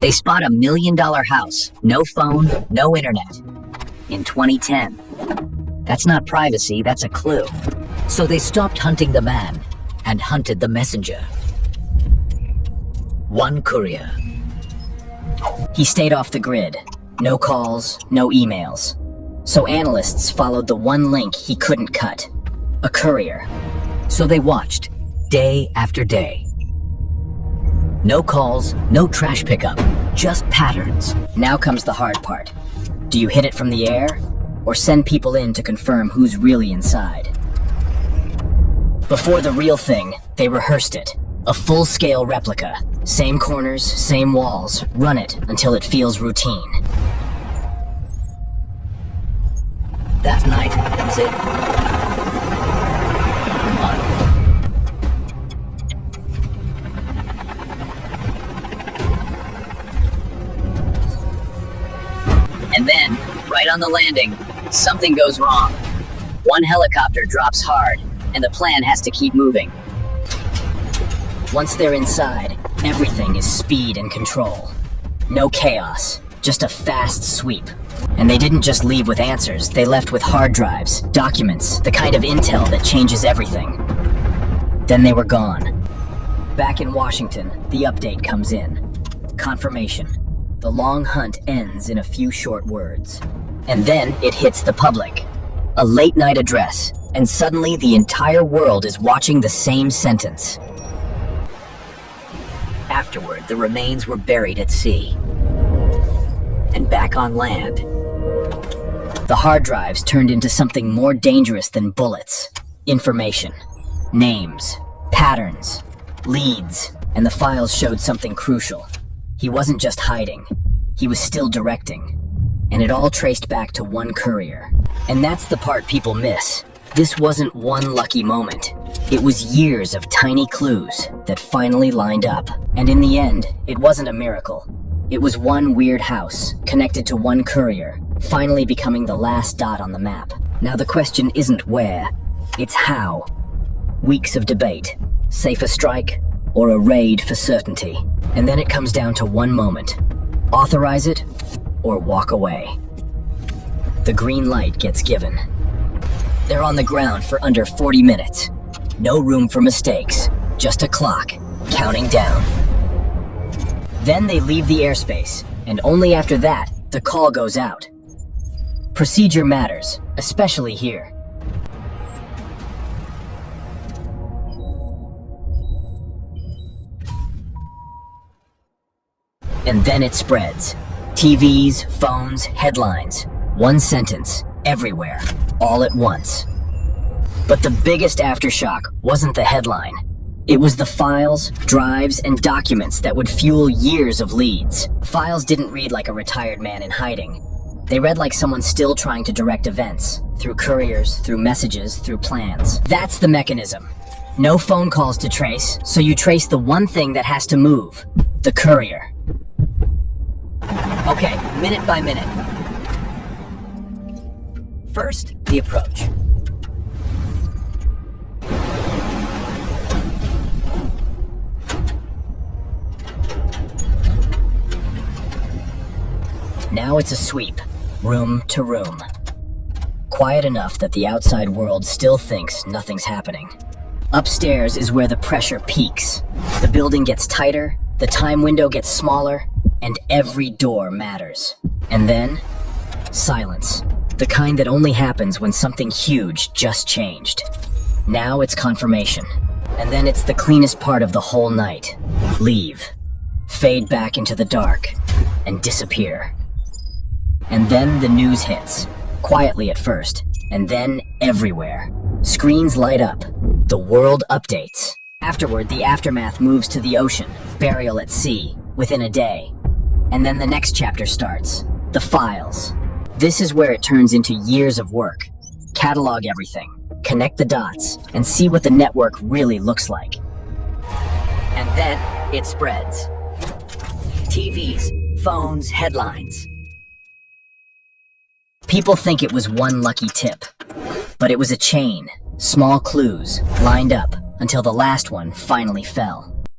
They spot a $1 million house, no phone, no internet. In 2010. That's not privacy, that's a clue. So they stopped hunting the man and hunted the messenger. One courier. He stayed off the grid. No calls, no emails. So analysts followed the one link he couldn't cut. A courier. So they watched, day after day. No calls, no trash pickup, just patterns. Now comes the hard part. Do you hit it from the air, or send people in to confirm who's really inside? Before the real thing, they rehearsed it. A full-scale replica. Same corners, same walls. Run it until it feels routine. That night comes in. And then, right on the landing, something goes wrong. One helicopter drops hard, and the plan has to keep moving. Once they're inside, everything is speed and control. No chaos, just a fast sweep. And they didn't just leave with answers, they left with hard drives, documents, the kind of intel that changes everything. Then they were gone. Back in Washington, the update comes in. Confirmation. The long hunt ends in a few short words. And then it hits the public. A late-night address, and suddenly the entire world is watching the same sentence. Afterward, the remains were buried at sea. And back on land. The hard drives turned into something more dangerous than bullets. Information. Names. Patterns. Leads. And the files showed something crucial. He wasn't just hiding. He was still directing. And it all traced back to one courier. And that's the part people miss. This wasn't one lucky moment. It was years of tiny clues that finally lined up. And in the end, it wasn't a miracle. It was one weird house, connected to one courier, finally becoming the last dot on the map. Now the question isn't where, it's how. Weeks of debate. Safe a strike, or a raid for certainty. And then it comes down to one moment. Authorize it, or walk away. The green light gets given. They're on the ground for under 40 minutes. No room for mistakes, just a clock, counting down. Then they leave the airspace, and only after that, the call goes out. Procedure matters, especially here. And then it spreads. TVs, phones, headlines. One sentence, everywhere, all at once. But the biggest aftershock wasn't the headline. It was the files, drives, and documents that would fuel years of leads. Files didn't read like a retired man in hiding. They read like someone still trying to direct events, through couriers, through messages, through plans. That's the mechanism. No phone calls to trace, so you trace the one thing that has to move, the courier. Okay, minute by minute. First, the approach. Now it's a sweep, room to room. Quiet enough that the outside world still thinks nothing's happening. Upstairs is where the pressure peaks. The building gets tighter, the time window gets smaller, and every door matters. And then, silence. The kind that only happens when something huge just changed. Now it's confirmation. And then it's the cleanest part of the whole night. Leave. Fade back into the dark. And disappear. And then the news hits. Quietly at first. And then everywhere. Screens light up. The world updates. Afterward, the aftermath moves to the ocean. Burial at sea. Within a day. And then the next chapter starts. The files. This is where it turns into years of work. Catalog everything, connect the dots, and see what the network really looks like. And then it spreads. TVs, phones, headlines. People think it was one lucky tip, but it was a chain, small clues, lined up until the last one finally fell.